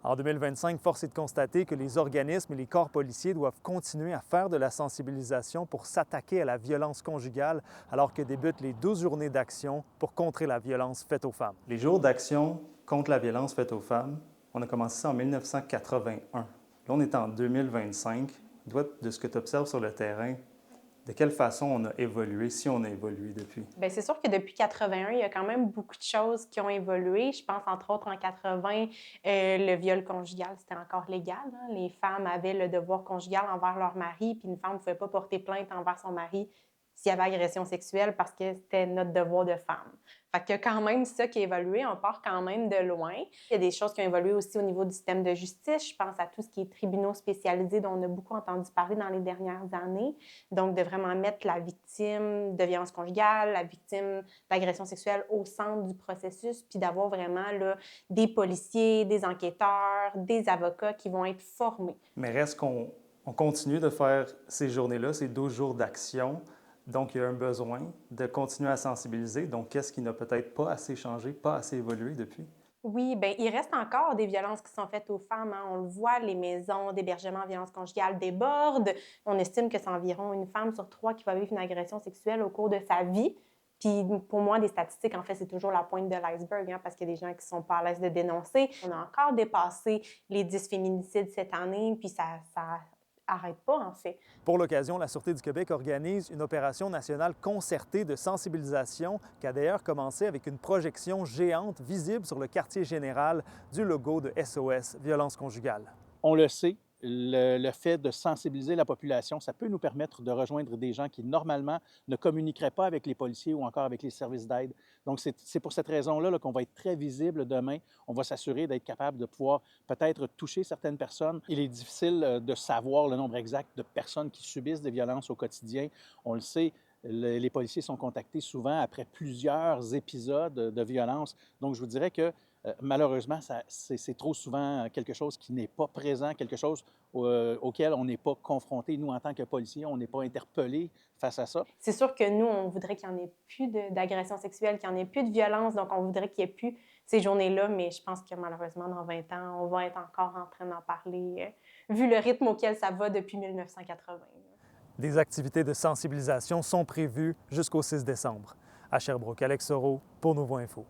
En 2025, force est de constater que les organismes et les corps policiers doivent continuer à faire de la sensibilisation pour s'attaquer à la violence conjugale alors que débutent les 12 journées d'action pour contrer la violence faite aux femmes. Les jours d'action contre la violence faite aux femmes, on a commencé ça en 1981. Là, on est en 2025. Toi, de ce que tu observes sur le terrain, de quelle façon on a évolué, si on a évolué depuis? Bien, c'est sûr que depuis 81, il y a quand même beaucoup de choses qui ont évolué. Je pense, entre autres, en 80, le viol conjugal, c'était encore légal, hein. Les femmes avaient le devoir conjugal envers leur mari, puis une femme ne pouvait pas porter plainte envers son mari s'il y avait agression sexuelle parce que c'était notre devoir de femme. Fait qu'il y a quand même ça qui a évolué. On part quand même de loin. Il y a des choses qui ont évolué aussi au niveau du système de justice. Je pense à tout ce qui est tribunaux spécialisés dont on a beaucoup entendu parler dans les dernières années. Donc, de vraiment mettre la victime de violence conjugale, la victime d'agression sexuelle au centre du processus, puis d'avoir vraiment là, des policiers, des enquêteurs, des avocats qui vont être formés. Mais reste qu'on continue de faire ces journées-là, ces 12 jours d'action. Donc, il y a un besoin de continuer à sensibiliser. Donc, qu'est-ce qui n'a peut-être pas assez changé, pas assez évolué depuis? Oui, bien, il reste encore des violences qui sont faites aux femmes, hein. On le voit, les maisons d'hébergement en violence conjugale débordent. On estime que c'est environ une femme sur 3 qui va vivre une agression sexuelle au cours de sa vie. Puis pour moi, des statistiques, en fait, c'est toujours la pointe de l'iceberg, hein, parce qu'il y a des gens qui sont pas à l'aise de dénoncer. On a encore dépassé les 10 féminicides cette année, puis ça arrête pas, en fait. Pour l'occasion, la Sûreté du Québec organise une opération nationale concertée de sensibilisation qui a d'ailleurs commencé avec une projection géante visible sur le quartier général du logo de SOS Violence conjugale. On le sait, le fait de sensibiliser la population, ça peut nous permettre de rejoindre des gens qui, normalement, ne communiqueraient pas avec les policiers ou encore avec les services d'aide. Donc, c'est pour cette raison-là qu'on va être très visible demain. On va s'assurer d'être capable de pouvoir peut-être toucher certaines personnes. Il est difficile de savoir le nombre exact de personnes qui subissent des violences au quotidien. On le sait, les policiers sont contactés souvent après plusieurs épisodes de violence. Donc, je vous dirais que malheureusement, c'est trop souvent quelque chose qui n'est pas présent, quelque chose auquel on n'est pas confronté. Nous, en tant que policiers, on n'est pas interpellés face à ça. C'est sûr que nous, on voudrait qu'il n'y en ait plus d'agression sexuelle, qu'il n'y en ait plus de violence, donc on voudrait qu'il n'y ait plus ces journées-là, mais je pense que malheureusement, dans 20 ans, on va être encore en train d'en parler, vu le rythme auquel ça va depuis 1980. Des activités de sensibilisation sont prévues jusqu'au 6 décembre. À Sherbrooke, Alex Soro pour Nouveau Info.